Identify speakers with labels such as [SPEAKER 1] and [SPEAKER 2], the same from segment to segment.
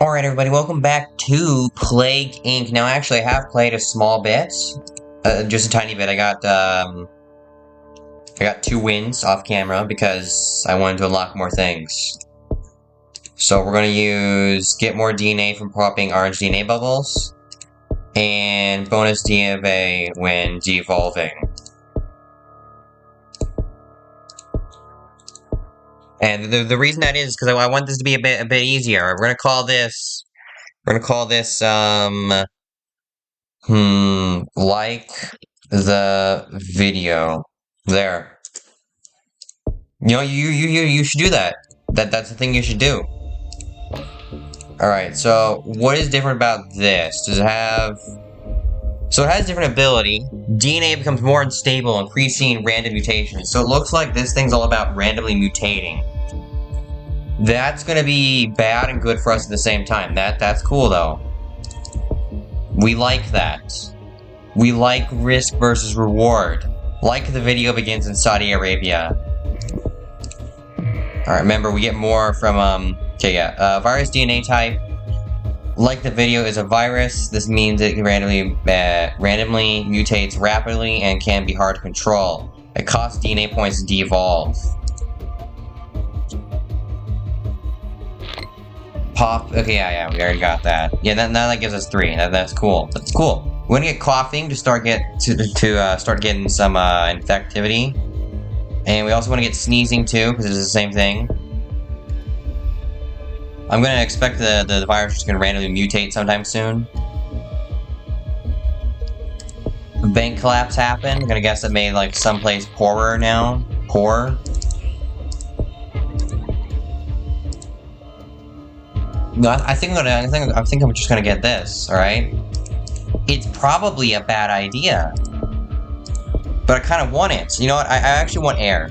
[SPEAKER 1] Alright everybody, welcome back to Plague Inc. Now actually I have played a small bit, just a tiny bit. I got 2 wins off camera because I wanted to unlock more things. So we're gonna use get more DNA from popping orange DNA bubbles, and bonus DNA when de-evolving. And the reason that is because I want this to be a bit easier. We're gonna call this like the video. There. You know, you should do that. That's the thing you should do. Alright, so what is different about this? Does it have... So it has different ability. DNA becomes more unstable, increasing random mutations. So it looks like this thing's all about randomly mutating. That's gonna be bad and good for us at the same time. That's cool though. We like that. We like risk versus reward. Like the video begins in Saudi Arabia. Alright, remember we get more from virus DNA type. Like the video is a virus. This means it randomly mutates rapidly and can be hard to control. It costs DNA points to de-evolve. Pop. Okay, yeah, we already got that. Yeah, now that gives us 3. That's cool. That's cool. We're gonna get coughing to start getting some infectivity, and we also want to get sneezing too because it's the same thing. I'm gonna expect the virus is gonna randomly mutate sometime soon. Bank collapse happened. I'm gonna guess it made like someplace poorer now. Poor. No, I think I'm just gonna get this. All right. It's probably a bad idea, but I kind of want it. You know what? I actually want air.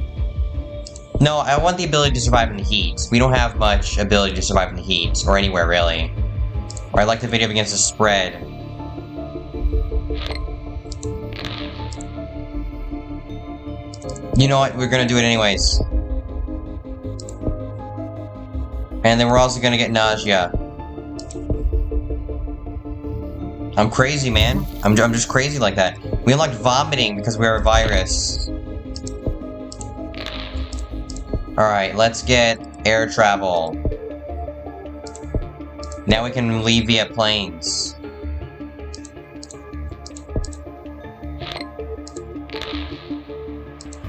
[SPEAKER 1] No, I want the ability to survive in the heat. We don't have much ability to survive in the heat or anywhere really. Or I like the video begins to spread. You know what? We're gonna do it anyways. And then we're also gonna get nausea. I'm crazy, man. I'm just crazy like that. We unlocked vomiting because we're a virus. Alright, let's get air travel. Now we can leave via planes.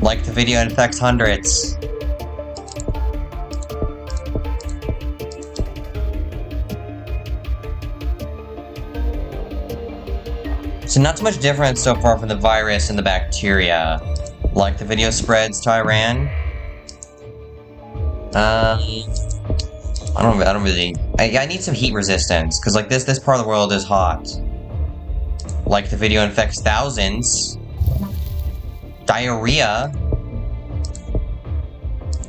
[SPEAKER 1] Like the video infects hundreds. So not too much difference so far from the virus and the bacteria. Like the video spreads to Iran. I don't really... I need some heat resistance, because like this part of the world is hot. Like the video infects thousands. Diarrhea.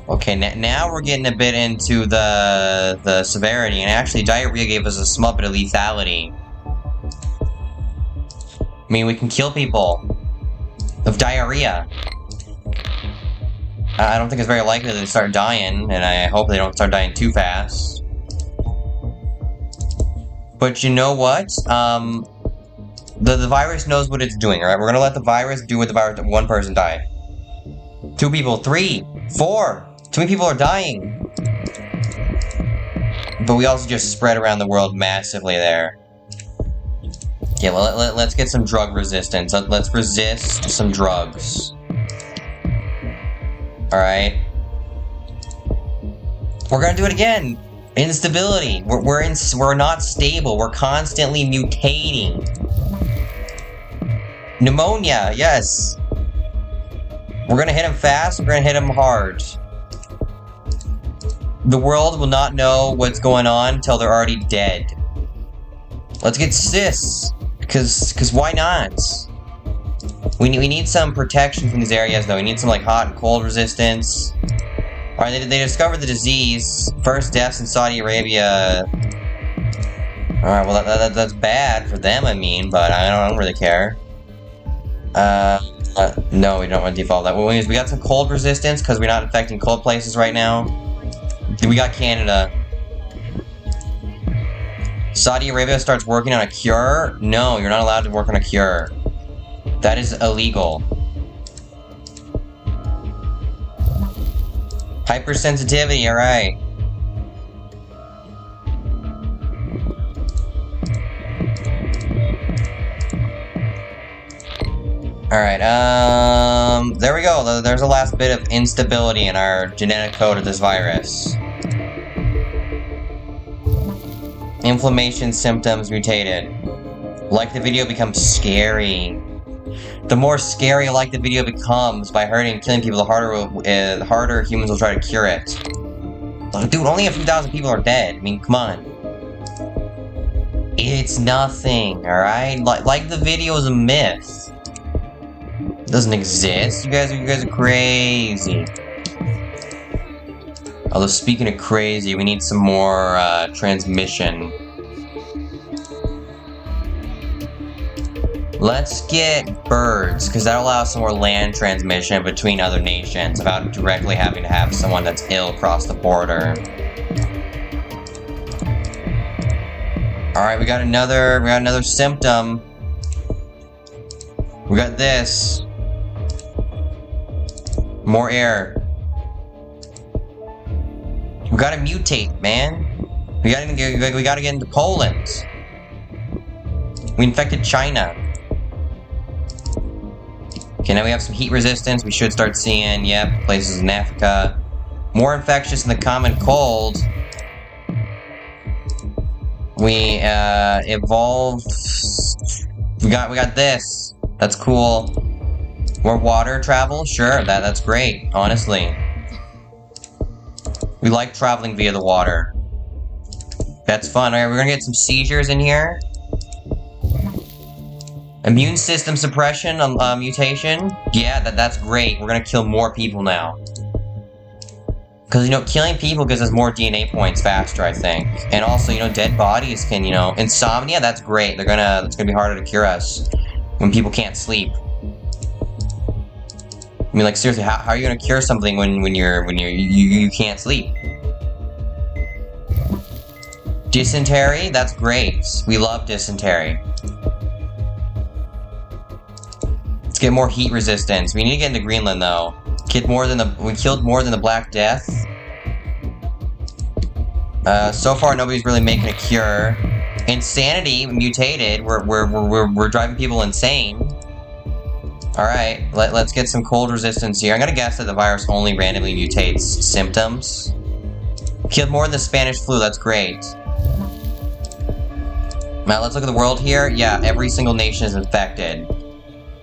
[SPEAKER 1] Okay, now we're getting a bit into the severity, and actually diarrhea gave us a small bit of lethality. I mean, we can kill people of diarrhea. I don't think it's very likely that they start dying, and I hope they don't start dying too fast. But you know what? The virus knows what it's doing, alright? We're gonna let the virus do what the virus... 1 person died. 2 people, 3, 4! Too many people are dying! But we also just spread around the world massively there. Okay, well, let's get some drug resistance. Let's resist some drugs. Alright. We're gonna do it again! Instability! We're not stable, we're constantly mutating. Pneumonia, yes! We're gonna hit him fast, we're gonna hit him hard. The world will not know what's going on until they're already dead. Let's get cysts! Cause why not? We need some protection from these areas though. We need some like hot and cold resistance. Alright, they discovered the disease. First deaths in Saudi Arabia. Alright, well that's bad for them, I mean, but I don't really care. No, we don't want to default that. Well, we got some cold resistance because we're not infecting cold places right now. We got Canada. Saudi Arabia starts working on a cure? No, you're not allowed to work on a cure. That is illegal. Hypersensitivity, alright. Alright, there we go. There's a last bit of instability in our genetic code of this virus. Inflammation symptoms mutated. Like the video becomes scary. The more scary like the video becomes by hurting and killing people, the harder humans will try to cure it. Like, dude, only a few thousand people are dead. I mean, come on. It's nothing, alright? Like the video is a myth. It doesn't exist. You guys are crazy. Although, speaking of crazy, we need some more, transmission. Let's get birds, because that allows some more land transmission between other nations without directly having to have someone that's ill cross the border. Alright, we got another symptom. We got this. More air. We gotta mutate, man. We gotta get into Poland. We infected China. Okay, now we have some heat resistance. We should start seeing, yep, places in Africa. More infectious than the common cold. We, evolved. We got this. That's cool. More water travel? Sure, that's great, honestly. We like traveling via the water. That's fun. Alright, we're gonna get some seizures in here. Immune system suppression, mutation? Yeah, that's great. We're gonna kill more people now. Because, killing people gives us more DNA points faster, I think. And also, dead bodies can, insomnia, that's great. It's gonna be harder to cure us when people can't sleep. I mean, like, seriously, how are you gonna cure something when you can't sleep? Dysentery? That's great. We love dysentery. Let's get more heat resistance. We need to get into Greenland, though. We killed more than the Black Death. So far, nobody's really making a cure. Insanity mutated. We're driving people insane. Alright, let's get some cold resistance here. I'm gonna guess that the virus only randomly mutates symptoms. Killed more than the Spanish flu, that's great. Now, let's look at the world here. Yeah, every single nation is infected.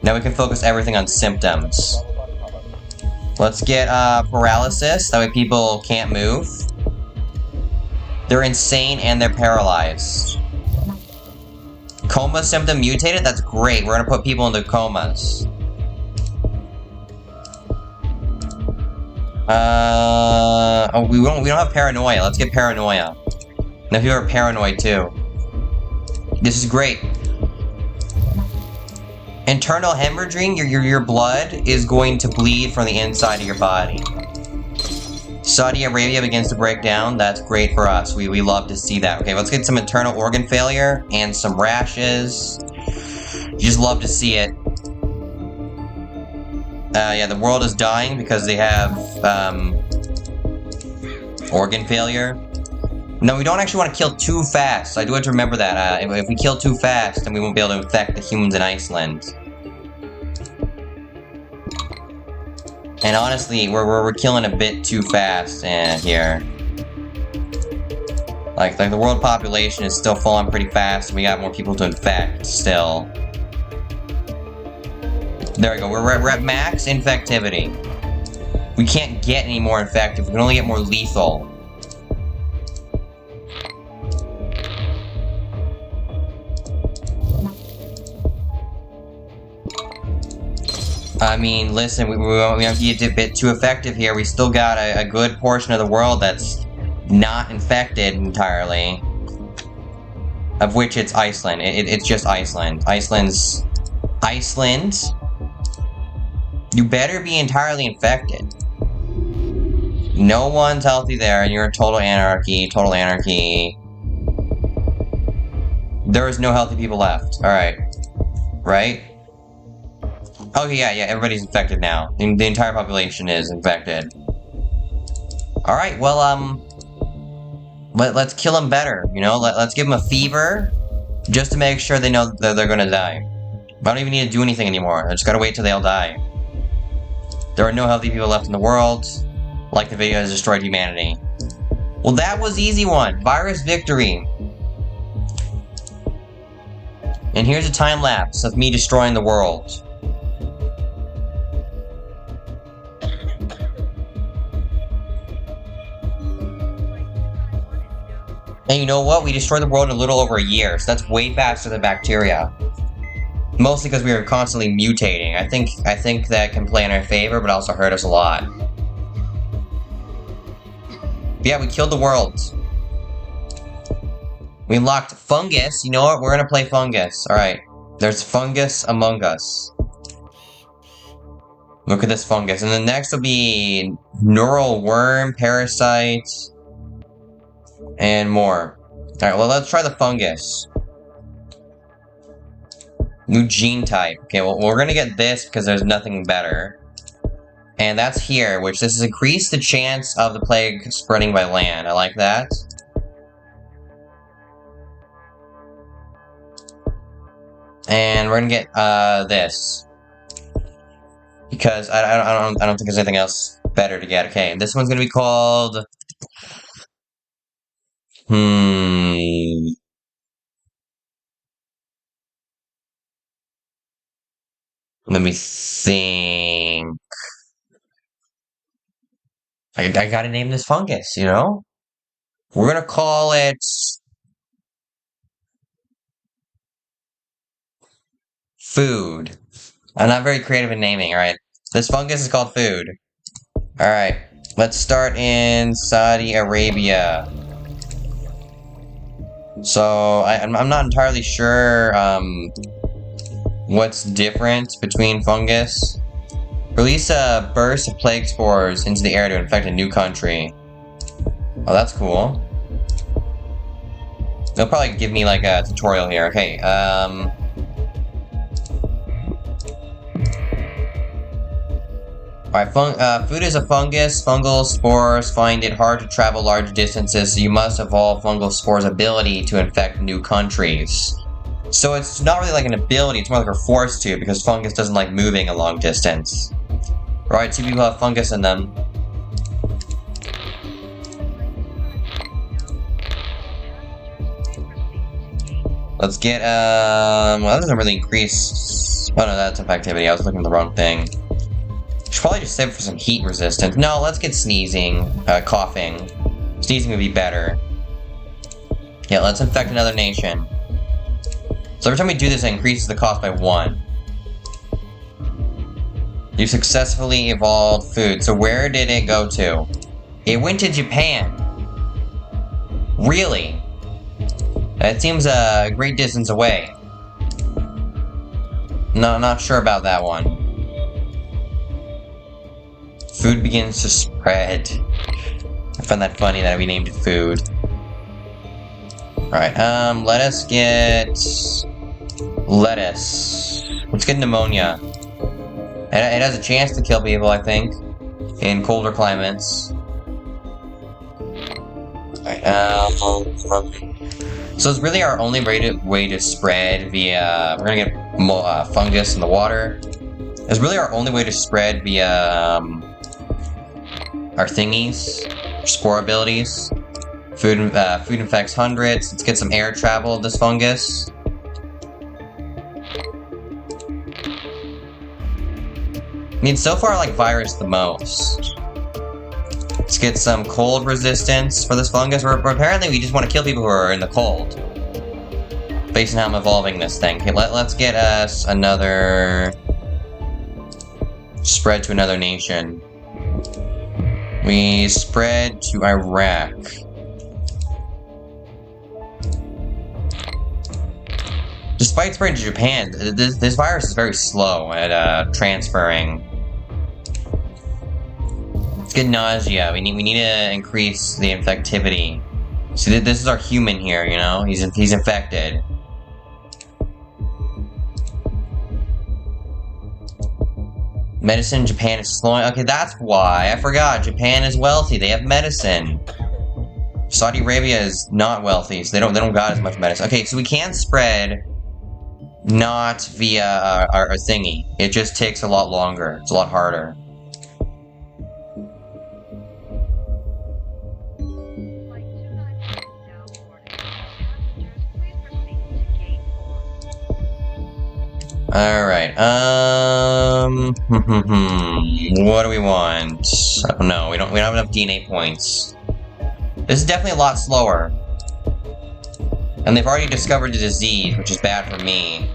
[SPEAKER 1] Now we can focus everything on symptoms. Let's get, paralysis. That way people can't move. They're insane and they're paralyzed. Coma symptom mutated? That's great. We're gonna put people into comas. We don't have paranoia. Let's get paranoia. Now people are paranoid too. This is great. Internal hemorrhaging, your blood is going to bleed from the inside of your body. Saudi Arabia begins to break down. That's great for us. We love to see that. Okay, let's get some internal organ failure and some rashes. You just love to see it. Yeah, the world is dying because they have, organ failure. No, we don't actually want to kill too fast. So I do have to remember that. If we kill too fast, then we won't be able to infect the humans in Iceland. And honestly, we're killing a bit too fast here. Like the world population is still falling pretty fast, and we got more people to infect still. There we go. We're at max infectivity. We can't get any more infective. We can only get more lethal. I mean, listen, we have to get a bit too effective here. We still got a good portion of the world that's not infected entirely. Of which it's Iceland. It's just Iceland. Iceland? You better be entirely infected. No one's healthy there, and you're in total anarchy. There is no healthy people left. Alright. Right? Okay, yeah, everybody's infected now. The entire population is infected. Alright, well, let's kill them better, you know? Let's give them a fever, just to make sure they know that they're gonna die. I don't even need to do anything anymore. I just gotta wait till they all die. There are no healthy people left in the world. Like the video has destroyed humanity. Well, that was easy one. Virus victory. And here's a time lapse of me destroying the world. And you know what? We destroyed the world in a little over a year, so that's way faster than bacteria. Mostly because we were constantly mutating. I think that can play in our favor, but also hurt us a lot. But yeah, we killed the world. We unlocked fungus. You know what? We're gonna play fungus. Alright. There's fungus among us. Look at this fungus. And then next will be neural worm, parasite, and more. Alright, well, let's try the fungus. New gene type. Okay, well, we're gonna get this because there's nothing better. And that's here, which this has increased the chance of the plague spreading by land. I like that. And we're gonna get this. Because I don't think there's anything else better to get. Okay, this one's gonna be called... Let me think. I gotta name this fungus, you know? We're gonna call it... food. I'm not very creative in naming, alright? This fungus is called food. Alright, let's start in Saudi Arabia. So, I'm not entirely sure, what's different between fungus. Release a burst of plague spores into the air to infect a new country. Oh, that's cool. They'll probably give me, like, a tutorial here. Okay, Alright, food is a fungus. Fungal spores find it hard to travel large distances, so you must evolve fungal spores' ability to infect new countries. So it's not really like an ability, it's more like we're forced to, because fungus doesn't like moving a long distance. Alright, 2 people have fungus in them. Let's get, well, that doesn't really increase... Oh no, that's infectivity, I was looking at the wrong thing. Should probably just save it for some heat resistance. No, let's get sneezing, coughing. Sneezing would be better. Yeah, let's infect another nation. So every time we do this, it increases the cost by 1. You successfully evolved food. So where did it go to? It went to Japan. Really? That seems a great distance away. No, not sure about that one. Food begins to spread. I found that funny that we named it food. Alright, let us get... lettuce. Let's get pneumonia. It has a chance to kill people, I think, in colder climates. Alright, so it's really our only way to spread via... We're gonna get fungus in the water. It's really our only way to spread via our thingies, spore abilities. Food infects hundreds. Let's get some air travel of this fungus. I mean, so far I like virus the most. Let's get some cold resistance for this fungus. Apparently we just want to kill people who are in the cold. Based on how I'm evolving this thing. Okay, let's get us another... spread to another nation. We spread to Iraq. Despite spreading to Japan, this virus is very slow at transferring. Let's get nausea. We need to increase the infectivity. See, this is our human here, you know? He's infected. Medicine in Japan is slowing. Okay, that's why. I forgot. Japan is wealthy. They have medicine. Saudi Arabia is not wealthy, so they don't got as much medicine. Okay, so we can spread not via our thingy. It just takes a lot longer. It's a lot harder. Alright, what do we want? I don't know, we don't have enough DNA points. This is definitely a lot slower. And they've already discovered the disease, which is bad for me.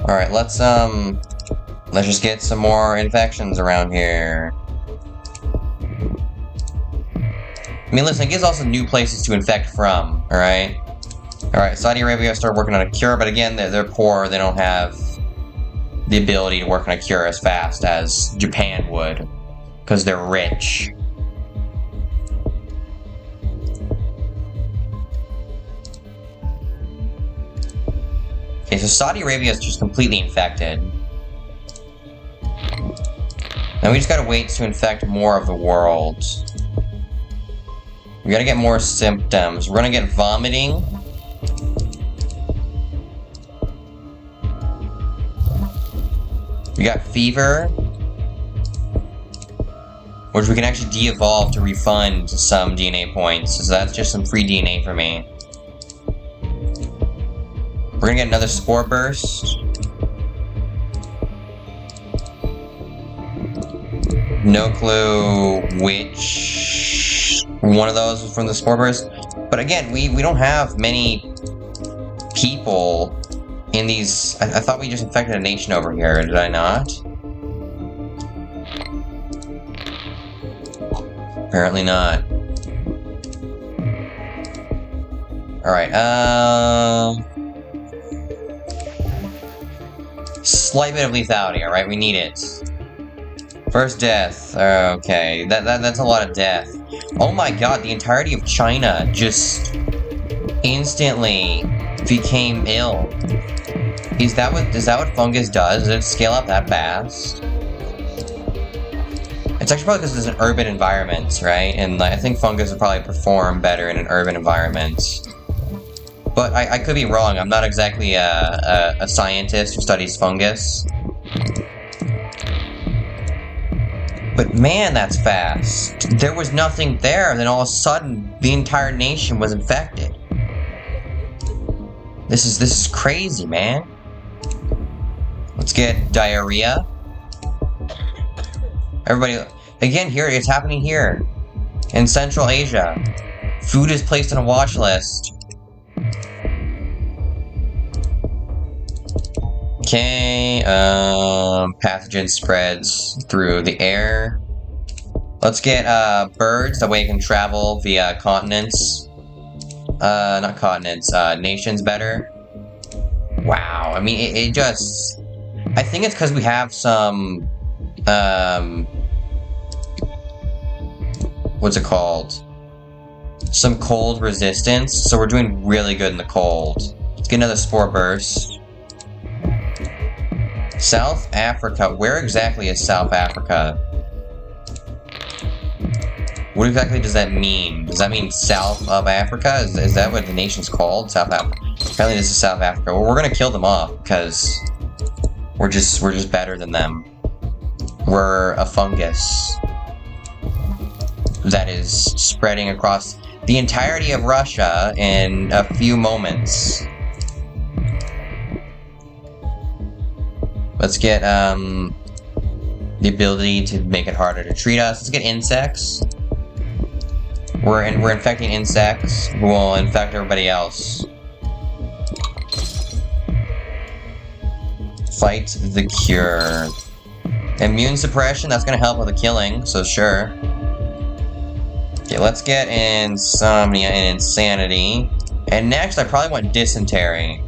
[SPEAKER 1] Alright, let's just get some more infections around here. I mean, listen, it gives also new places to infect from, alright? Alright, Saudi Arabia started working on a cure, but again, they're poor, they don't have the ability to work on a cure as fast as Japan would, because they're rich. Okay, so Saudi Arabia is just completely infected. Now we just gotta wait to infect more of the world. We gotta get more symptoms. We're gonna get vomiting. We got fever, which we can actually de-evolve to refund some DNA points, so that's just some free DNA for me. We're gonna get another spore burst. No clue which one of those was from the spore burst. But again, we don't have many people in these. I thought we just infected a nation over here, did I not? Apparently not. Alright, slight bit of lethality, alright? We need it. First death. Okay, that's a lot of death. Oh my god, the entirety of China just instantly became ill. Is that what fungus does? Does it scale up that fast? It's actually probably because it's an urban environment, right? And I think fungus would probably perform better in an urban environment. But I could be wrong. I'm not exactly a scientist who studies fungus. But man, that's fast. There was nothing there, and then all of a sudden, the entire nation was infected. This is crazy, man. Let's get diarrhea. Everybody, again, here, it's happening here. In Central Asia. Food is placed on a watch list. Okay, pathogen spreads through the air. Let's get, birds, that way it can travel via continents. Not continents, nations better. Wow, I mean, it just... I think it's because we have some, what's it called? Some cold resistance, so we're doing really good in the cold. Let's get another spore burst. South Africa, where exactly is South Africa? What exactly does that mean? Does that mean south of Africa? Is that what the nation's called? South Africa. Apparently this is South Africa. Well, we're gonna kill them off, because we're just better than them. We're a fungus that is spreading across the entirety of Russia in a few moments. Let's get, the ability to make it harder to treat us. Let's get insects. We're infecting insects, who will infect everybody else. Fight the cure. Immune suppression, that's gonna help with the killing, so sure. Okay, let's get insomnia and insanity. And next, I probably want dysentery.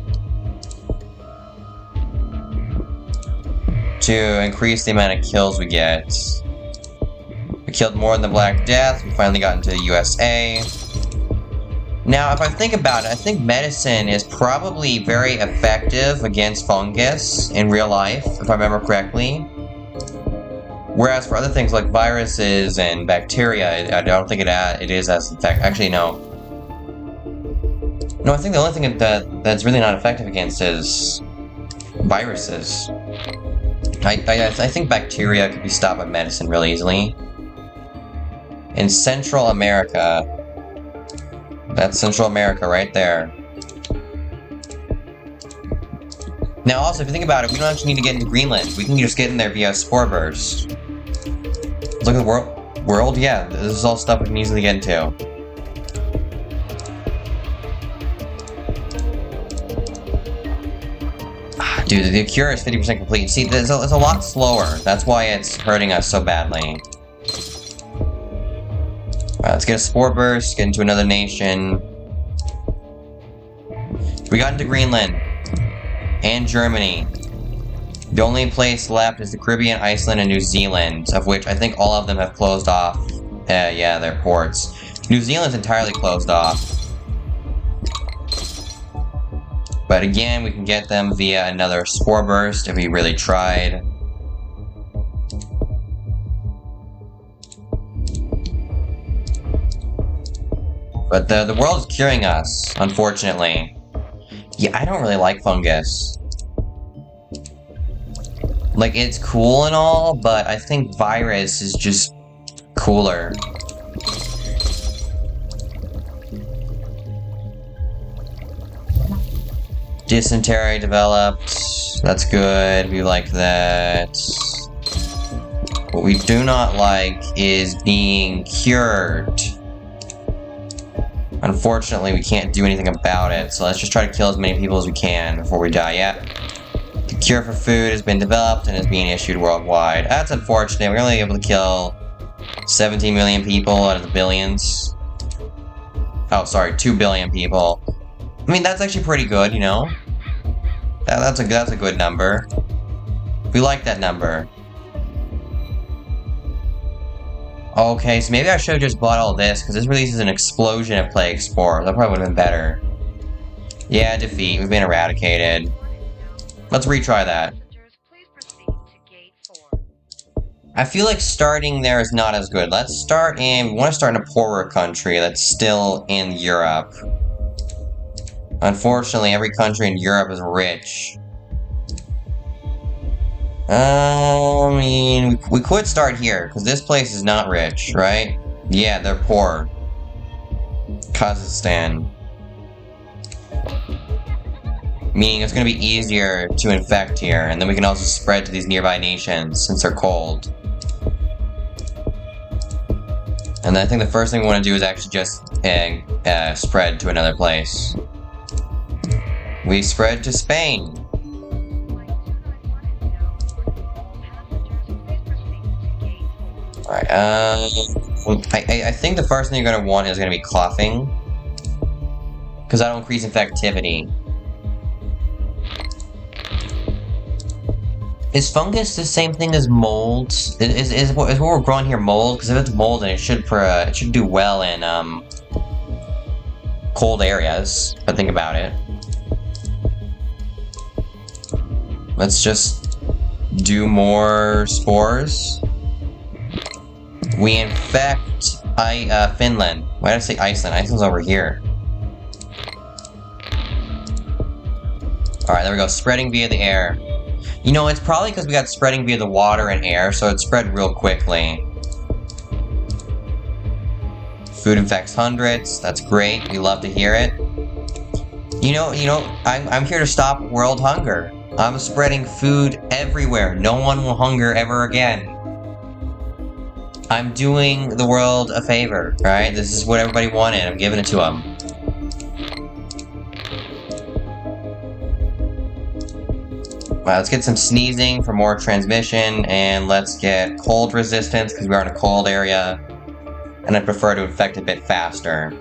[SPEAKER 1] To increase the amount of kills we get. We killed more than the Black Death. We finally got into the USA. Now, if I think about it, I think medicine is probably very effective against fungus in real life, if I remember correctly. Whereas for other things like viruses and bacteria, I don't think it is as effective. Actually, no. No, I think the only thing that's really not effective against is viruses. I think bacteria could be stopped by medicine really easily. In Central America, that's Central America right there. Now also, if you think about it, we don't actually need to get into Greenland. We can just get in there via spore burst. Look at the world, yeah, this is all stuff we can easily get into. Dude, the cure is 50% complete. See, it's a lot slower. That's why it's hurting us so badly. Alright, let's get a spore burst, get into another nation. We got into Greenland. And Germany. The only place left is the Caribbean, Iceland, and New Zealand, of which I think all of them have closed off. Yeah, their ports. New Zealand's entirely closed off. But again, we can get them via another spore burst if we really tried. But the world is curing us, unfortunately. Yeah, I don't really like fungus. Like, it's cool and all, but I think virus is just cooler. Dysentery developed. That's good. We like that. What we do not like is being cured. Unfortunately, we can't do anything about it, so let's just try to kill as many people as we can before we die. Yeah. The cure for food has been developed and is being issued worldwide. That's unfortunate. We're only able to kill 17 million people out of the billions. Oh, sorry, 2 billion people. I mean, that's actually pretty good, you know? That's a good number. We like that number. Okay, so maybe I should have just bought all this, because this releases an explosion of plague spores. That probably would have been better. Yeah, defeat. We've been eradicated. Let's retry that. I feel like starting there is not as good. Let's start in... We want to start in a poorer country that's still in Europe. Unfortunately, every country in Europe is rich. I mean, we could start here, because this place is not rich, right? Yeah, they're poor. Kazakhstan. Meaning it's going to be easier to infect here, and then we can also spread to these nearby nations, since they're cold. And I think the first thing we want to do is actually just spread to another place. We spread to Spain. Alright, I think the first thing you're going to want is going to be coughing. Because that'll increase infectivity. Is fungus the same thing as mold? Is what we're growing here mold? Because if it's mold, then it should do well in cold areas. But think about it. Let's just do more spores. We infect Finland. Why did I say Iceland? Iceland's over here. Alright, there we go. Spreading via the air. You know, it's probably because we got spreading via the water and air, so it spread real quickly. Food infects hundreds. That's great. We love to hear it. You know, I'm here to stop world hunger. I'm spreading food everywhere. No one will hunger ever again. I'm doing the world a favor, right? This is what everybody wanted. I'm giving it to them. Alright, let's get some sneezing for more transmission, and let's get cold resistance, because we are in a cold area. And I prefer to infect a bit faster.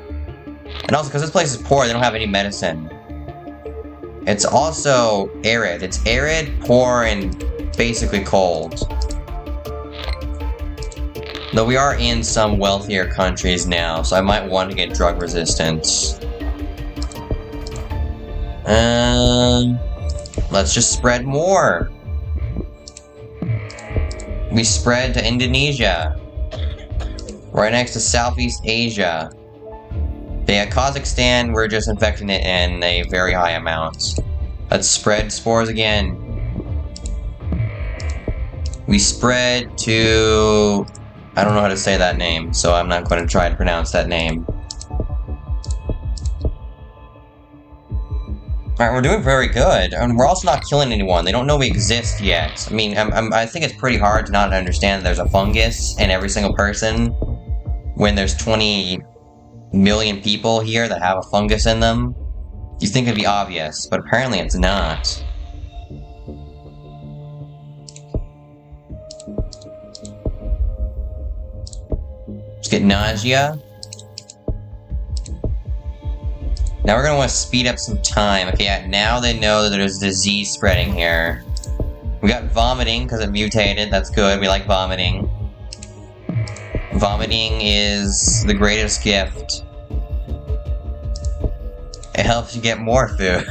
[SPEAKER 1] And also, because this place is poor, they don't have any medicine. It's also arid. It's arid, poor, and basically cold. Though we are in some wealthier countries now, so I might want to get drug resistance. Let's just spread more. We spread to Indonesia. Right next to Southeast Asia. Yeah, Kazakhstan, we're just infecting it in a very high amount. Let's spread spores again. We spread to... I don't know how to say that name, so I'm not going to try to pronounce that name. Alright, we're doing very good. And we're also not killing anyone. They don't know we exist yet. I mean, I think it's pretty hard to not understand that there's a fungus in every single person when there's 20 million people here that have a fungus in them. You think it'd be obvious, but apparently it's not. Just get nausea. Now we're gonna want to speed up some time. Okay, yeah, now they know that there's disease spreading here. We got vomiting because it mutated. That's good. We like vomiting. Vomiting is the greatest gift. It helps you get more food.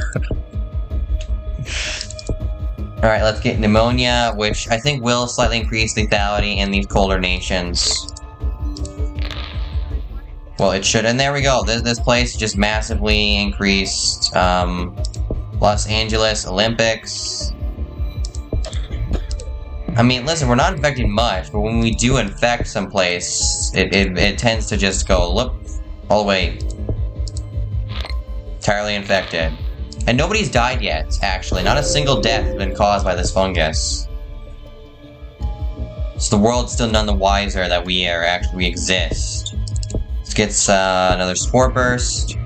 [SPEAKER 1] Alright, let's get pneumonia, which I think will slightly increase lethality in these colder nations. Well, it should, and there we go. This place just massively increased. Los Angeles Olympics. I mean, listen, we're not infecting much, but when we do infect someplace, it tends to just go, look, all the way. Entirely infected. And nobody's died yet, actually. Not a single death has been caused by this fungus. So the world's still none the wiser that we exist. Gets another spore burst,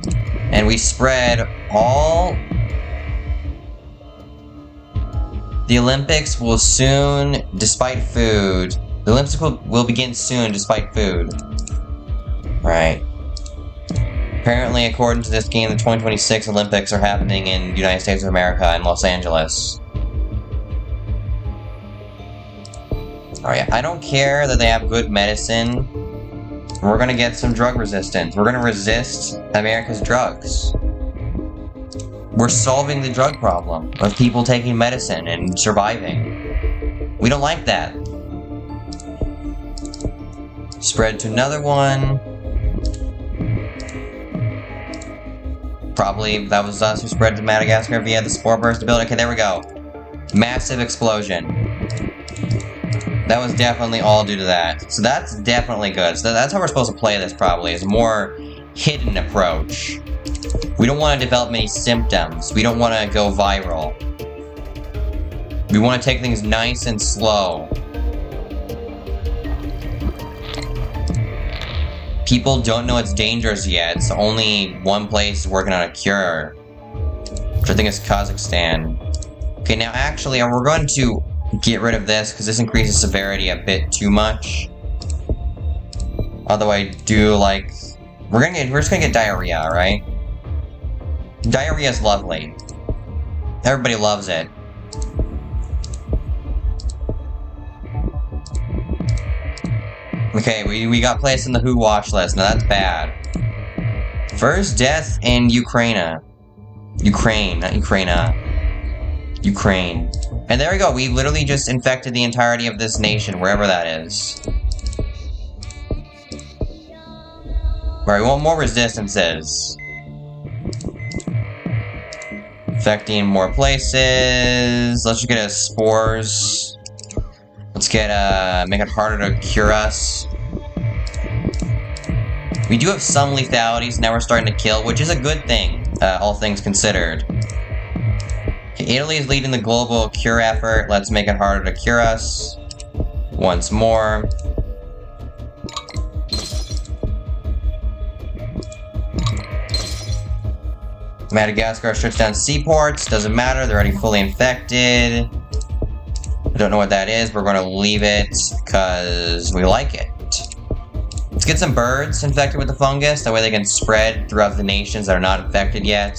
[SPEAKER 1] and we spread all. The Olympics will soon, despite food. The Olympics will begin soon, despite food. Right. Apparently, according to this game, the 2026 Olympics are happening in the United States of America in Los Angeles. Alright, I don't care that they have good medicine. We're gonna get some drug resistance. We're gonna resist America's drugs. We're solving the drug problem of people taking medicine and surviving. We don't like that. Spread to another one. Probably that was us who spread to Madagascar via the spore burst ability. Okay, there we go. Massive explosion. That was definitely all due to that. So that's definitely good. So that's how we're supposed to play this, probably, is a more hidden approach. We don't want to develop many symptoms. We don't want to go viral. We want to take things nice and slow. People don't know it's dangerous yet, so only one place is working on a cure. Which I think is Kazakhstan. Okay, now actually, we're going to get rid of this, because this increases severity a bit too much. Although I do like... We're just gonna get diarrhea, alright? Diarrhea is lovely. Everybody loves it. Okay, we got placed in the WHO watch list. Now that's bad. First death in Ukraine. Ukraine, not Ukraine. Ukraine. And there we go, we literally just infected the entirety of this nation, wherever that is. Alright, we want more resistances. Infecting more places. Let's just get spores. Let's get, make it harder to cure us. We do have some lethality, so now we're starting to kill, which is a good thing, all things considered. Italy is leading the global cure effort. Let's make it harder to cure us. Once more. Madagascar shuts down seaports. Doesn't matter, they're already fully infected. I don't know what that is, but we're going to leave it because we like it. Let's get some birds infected with the fungus. That way they can spread throughout the nations that are not infected yet.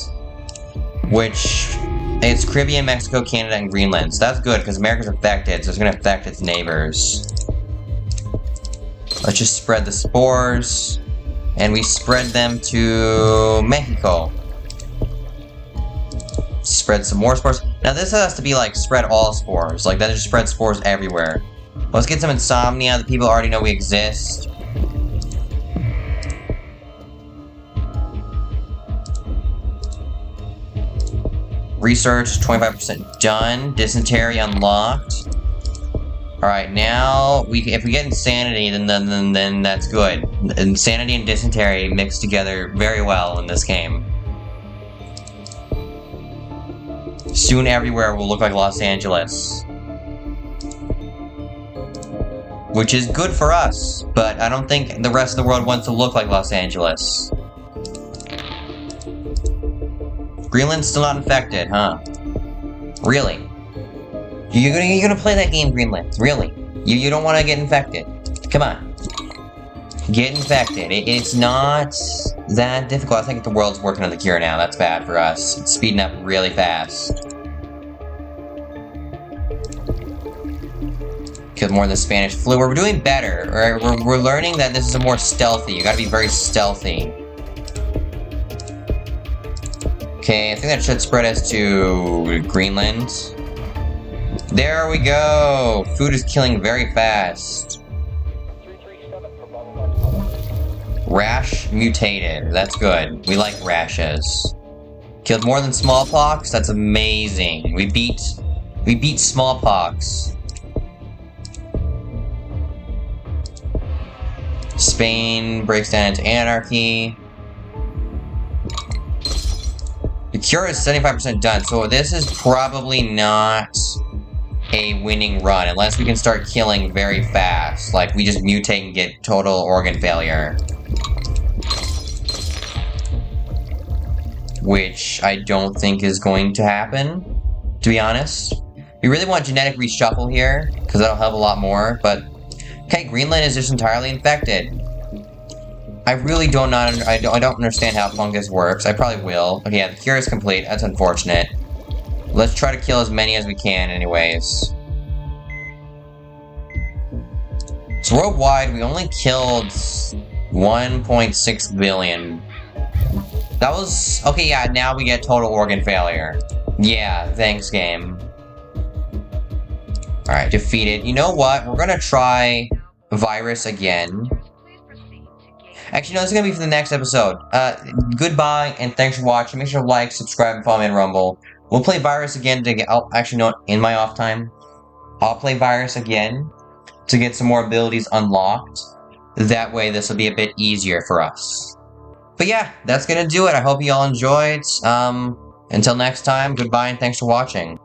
[SPEAKER 1] Which... It's Caribbean, Mexico, Canada, and Greenland. So that's good, because America's infected, so it's going to affect its neighbors. Let's just spread the spores. And we spread them to Mexico. spread some more spores. Now this has to be like spread all spores. Like that just spread spores everywhere. Let's get some insomnia that people already know we exist. Research 25% done. Dysentery unlocked. Alright, now if we get insanity, then that's good. Insanity and dysentery mix together very well in this game. Soon everywhere will look like Los Angeles. Which is good for us, but I don't think the rest of the world wants to look like Los Angeles. Greenland's still not infected, huh? Really? You're gonna play that game, Greenland? Really? You don't want to get infected? Come on. Get infected. It's not that difficult. I think the world's working on the cure now. That's bad for us. It's speeding up really fast. Killed more than the Spanish flu. We're doing better. We're learning that this is a more stealthy. You gotta be very stealthy. Okay, I think that should spread us to Greenland. There we go! Food is killing very fast. Rash mutated. That's good. We like rashes. Killed more than smallpox? That's amazing. We beat smallpox. Spain breaks down into anarchy. The cure is 75% done, so this is probably not a winning run, unless we can start killing very fast. Like, we just mutate and get total organ failure. Which I don't think is going to happen, to be honest. We really want genetic reshuffle here, because that'll help a lot more, but... Okay, Greenland is just entirely infected. I really don't understand how fungus works. I probably will. Okay, yeah, the cure is complete. That's unfortunate. Let's try to kill as many as we can anyways. So worldwide, we only killed 1.6 billion. That was... Okay, yeah, now we get total organ failure. Yeah, thanks, game. Alright, defeated. You know what? We're gonna try virus again. Actually, no, this is going to be for the next episode. Goodbye, and thanks for watching. Make sure to like, subscribe, and follow me on Rumble. We'll play Virus again to get... Oh, actually, no, in my off time. I'll play Virus again to get some more abilities unlocked. That way, this will be a bit easier for us. But yeah, that's going to do it. I hope you all enjoyed. Until next time, goodbye, and thanks for watching.